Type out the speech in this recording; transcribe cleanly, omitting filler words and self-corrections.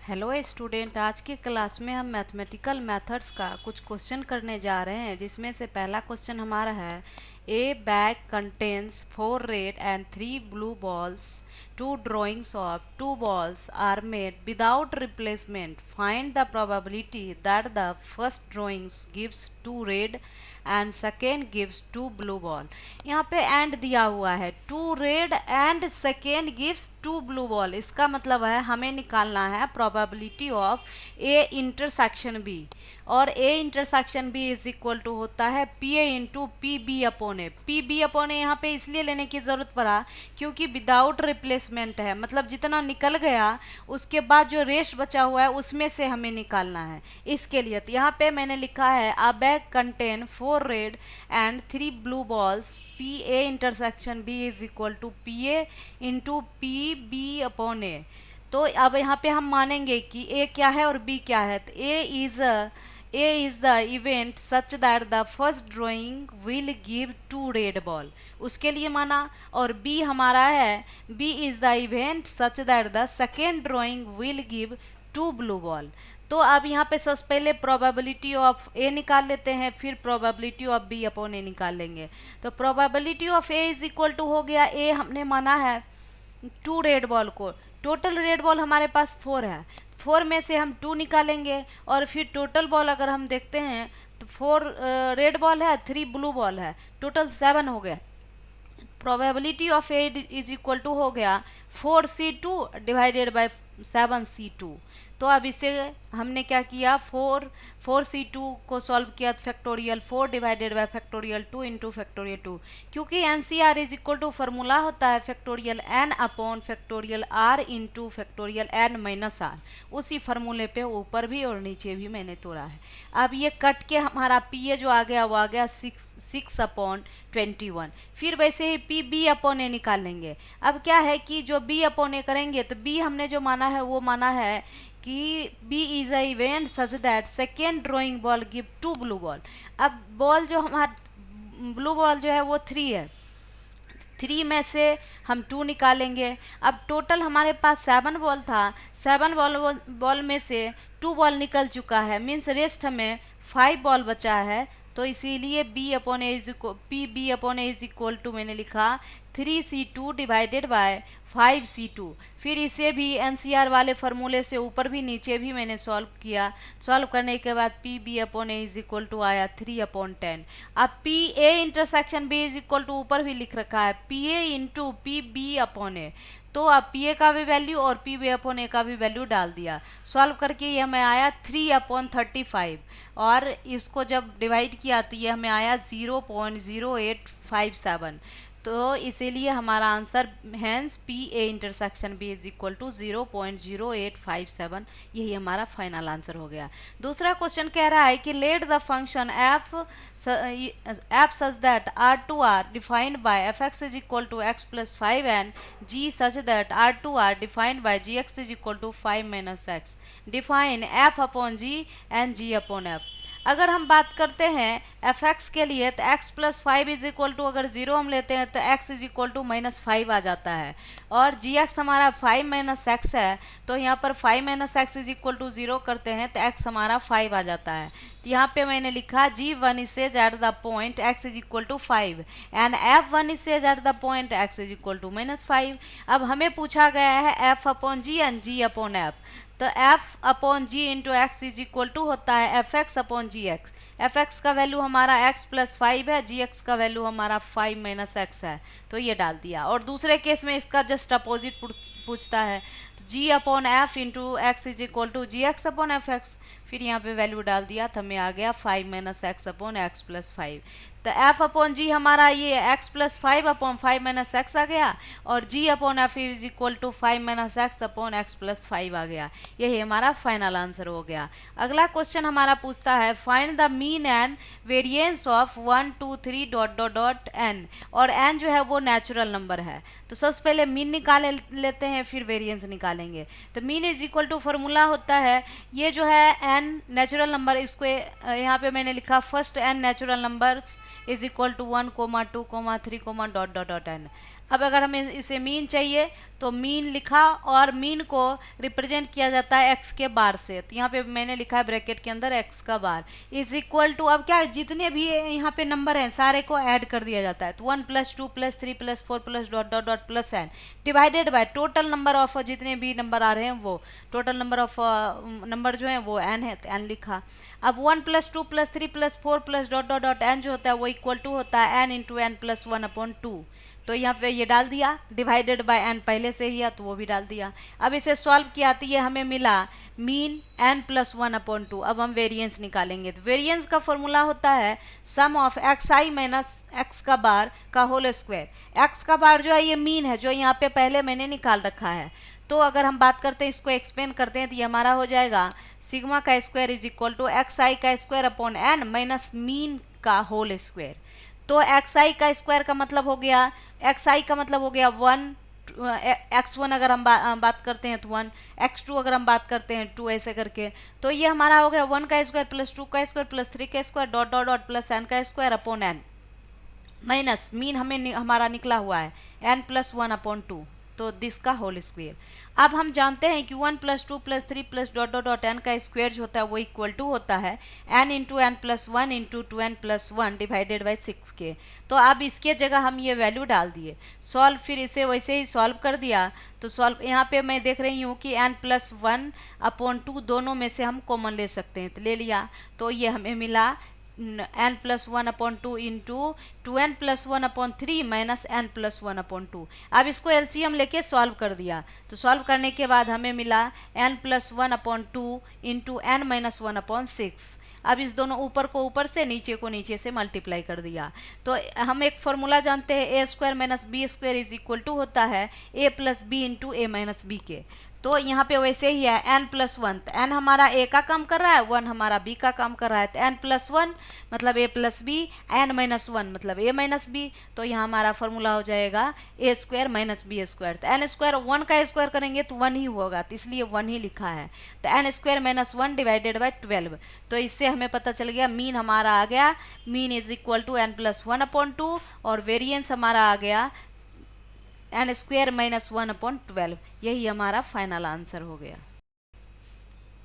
Hello student, आज की class में हम मैथमेटिकल मेथड्स का कुछ क्वेश्चन करने जा रहे हैं, जिसमें से पहला क्वेश्चन हमारा है a bag contains 4 red and 3 blue balls. Two drawings of 2 balls are made without replacement. Find the probability that the first drawings gives 2 red and second gives 2 blue ball. यहाँ पे एंड दिया हुआ है 2 red and second gives 2 blue ball. इसका मतलब है हमें निकालना है probability of A intersection B, और A intersection B is equal to होता है P A into P B upon A. P B upon A यहाँ पे इसलिए लेने की ज़रूरत पड़ा क्योंकि विदाउट रिप्लेसमेंट है, मतलब जितना निकल गया उसके बाद जो रेस्ट बचा हुआ है उसमें से हमें निकालना है। इसके लिए तो यहाँ पे मैंने लिखा है a bag contain 4 red and 3 blue balls, P A intersection B is equal to P A into P B upon A. तो अब यहाँ पे हम मानेंगे कि ए क्या है और बी क्या है। तो A is the event such that the first drawing will give 2 red ball, उसके लिए माना। और बी हमारा है B is the event such that the second drawing will give 2 blue ball. तो अब यहाँ पे सबसे पहले प्रोबेबिलिटी ऑफ ए निकाल लेते हैं, फिर probability of B upon A निकाल लेंगे। तो probability of A is equal to हो गया, ए हमने माना है 2 रेड बॉल को। टोटल रेड बॉल हमारे पास 4 है, 4 में से हम 2 निकालेंगे और फिर टोटल बॉल अगर हम देखते हैं तो 4 रेड बॉल है, 3 ब्लू बॉल है, टोटल 7 हो गया। Probability of A is equal to हो गया 4c2 डिवाइडेड बाय 7c2। तो अब इसे हमने क्या किया, 4c2 को सॉल्व किया factorial 4 divided by factorial 2 into factorial 2, क्योंकि NCR is equal to formula होता है factorial N upon factorial R into factorial N minus R. उसी फार्मूले पे ऊपर भी और नीचे भी मैंने तोड़ा है। अब ये कट के हमारा पी ए जो आ गया वो आ गया 6 अपॉन 21। फिर वैसे ही पी बी अपॉन ए निकाल लेंगे। अब क्या है कि जो बी अपॉन ए करेंगे तो बी हमने जो माना है वो माना है कि B is a event such that second drawing ball give 2 blue ball. अब बॉल जो हमारा ब्लू बॉल जो है वो 3 है, 3 में से हम 2 निकालेंगे। अब टोटल हमारे पास 7 बॉल था, 7 बॉल में से 2 बॉल निकल चुका है, मीन्स रेस्ट हमें 5 बॉल बचा है। तो इसीलिए B upon A is P B upon A is equal to मैंने लिखा 3c2 डिवाइडेड बाय 5c2। फिर इसे भी एनसीआर वाले फार्मूले से ऊपर भी नीचे भी मैंने सॉल्व किया। सॉल्व करने के बाद P B upon A is equal to आया 3/10। अब P A intersection B is equal to ऊपर भी लिख रखा है P A into P B upon A. तो अब पी ए का भी वैल्यू और पी बी अपॉन ए का भी वैल्यू डाल दिया। सॉल्व करके ये हमें आया 3/35, और इसको जब डिवाइड किया तो ये हमें आया 0.0857। तो इसीलिए हमारा answer hence P A intersection B is equal to 0.0857, यही हमारा फाइनल आंसर हो गया। दूसरा क्वेश्चन कह रहा है कि let the function F such that R to R defined by F X is equal to X plus 5 and G such that R to R defined by G X is equal to 5 minus X. Define F upon ji and ji upon F. अगर हम बात करते हैं F x के लिए तो x plus 5 is equal to अगर 0 हम लेते हैं तो एक्स इज इक्वल टू -5 आ जाता है, और जी एक्स हमारा 5 माइनस एक्स है। तो यहाँ पर 5 minus x is equal to 0 करते हैं तो एक्स हमारा 5 आ जाता है। तो यहाँ पे मैंने लिखा G1 is at the point x is equal to 5 and F1 is at the point x is equal to -5। अब हमें पूछा गया है F upon ji and ji upon f. तो f upon g into x is equal to होता है f x upon g x. F x का value हमारा x प्लस 5 है, जी एक्स का वैल्यू हमारा 5 माइनस एक्स है, तो ये डाल दिया। और दूसरे केस में इसका जस्ट अपोजिट पूछता है, तो g upon f into x is equal to g x upon f x. फिर यहाँ पे वैल्यू डाल दिया तो हमें आ गया 5 minus x upon x plus 5। तो f अपॉन जी हमारा ये x plus 5 upon 5 minus x आ गया, और g upon F is equal to 5 minus x upon x plus 5 आ गया। यही हमारा फाइनल आंसर हो गया। अगला क्वेश्चन हमारा पूछता है find the mean and variance of 1 2 3 dot dot dot n, और एन जो है वो नेचुरल नंबर है। तो सबसे पहले मीन निकाल लेते हैं, फिर वेरिएंस निकालेंगे। तो mean is equal to formula होता है, ये जो है एन नेचुरल नंबर, इसको यहाँ पे मैंने लिखा first n natural numbers is equal to 1, 2, 3, dot dot dot n. अब अगर हमें इसे मीन चाहिए तो मीन लिखा और मीन को रिप्रेजेंट किया जाता है एक्स के बार से। तो यहाँ पे मैंने लिखा है ब्रैकेट के अंदर एक्स का बार इज इक्वल टू, अब क्या जितने भी यहाँ पे नंबर हैं सारे को ऐड कर दिया जाता है। तो 1 + 2 + 3 + 4 + dot dot dot plus n divided by total number of, जितने भी नंबर आ रहे हैं वो टोटल नंबर ऑफ नंबर जो है वो एन है, तो एन लिखा। अब 1 + 2 + 3 + 4 + डॉट डॉट डॉट एन जो होता है वो इक्वल टू होता है एन इंटू एन + 1/2। तो यहाँ पे ये डाल दिया, डिवाइडेड बाय एन पहले से ही है तो वो भी डाल दिया। अब इसे सॉल्व किया तो ये हमें मिला मीन n + 1/2। अब हम वेरिएंस निकालेंगे तो वेरिएंस का फॉर्मूला होता है सम ऑफ xi - x का बार का होल स्क्वायर। x का बार जो है ये मीन है जो यहाँ पे पहले मैंने निकाल रखा है। तो अगर हम बात करते हैं इसको एक्सपेंड करते हैं तो ये हमारा हो जाएगा सिग्मा का square is equal to xi का square upon n minus mean का होल स्क्वायर। तो xi का स्क्वायर का मतलब हो गया, xi का मतलब हो गया 1, x1 अगर हम बात करते हैं तो 1, x2 अगर हम बात करते हैं 2, ऐसे करके। तो ये हमारा हो गया 1 का स्क्वायर प्लस 2 का स्क्वायर प्लस 3 का square dot dot dot plus n का square upon n minus mean हमारा निकला हुआ है n + 1/2, तो दिस का होल स्क्वायर। अब हम जानते हैं कि 1 + 2 + 3 + डॉट डॉट डॉट n का स्क्वायर जो होता है वो इक्वल टू होता है n into n + 1 into 2n + 1 divided by 6 के। तो अब इसके जगह हम ये वैल्यू डाल दिए, सॉल्व, फिर इसे वैसे ही सॉल्व कर दिया। तो सॉल्व यहाँ पे मैं देख रही हूँ कि n + 1/2 दोनों में से हम कॉमन ले सकते हैं, तो ले लिया। तो ये हमें मिला n + 1/2 into 2n + 1/3 minus n + 1/2। अब इसको एलसीएम लेके सॉल्व कर दिया। तो सॉल्व करने के बाद हमें मिला n + 1/2 इंटू n - 1/6। अब इस दोनों ऊपर को ऊपर से नीचे को नीचे से मल्टीप्लाई कर दिया। तो हम एक फॉर्मूला जानते हैं a² - b² is equal to होता है a + b into a - b के। तो यहाँ पे वैसे ही है n + 1, तो n हमारा a का काम कर रहा है, 1 हमारा b का काम कर रहा है। तो n + 1 मतलब a + b, n - 1 मतलब a - b। तो यहाँ हमारा फॉर्मूला हो जाएगा a² - b²। तो n² 1 का स्क्वायर करेंगे तो 1 ही होगा, तो इसलिए 1 ही लिखा है। तो n² - 1 डिवाइडेड बाई 12। तो इससे हमें पता चल गया मीन हमारा आ गया, mean is equal to n + 1/2 और वेरिएंस हमारा आ गया n² - 1/12। यही हमारा फाइनल आंसर हो गया।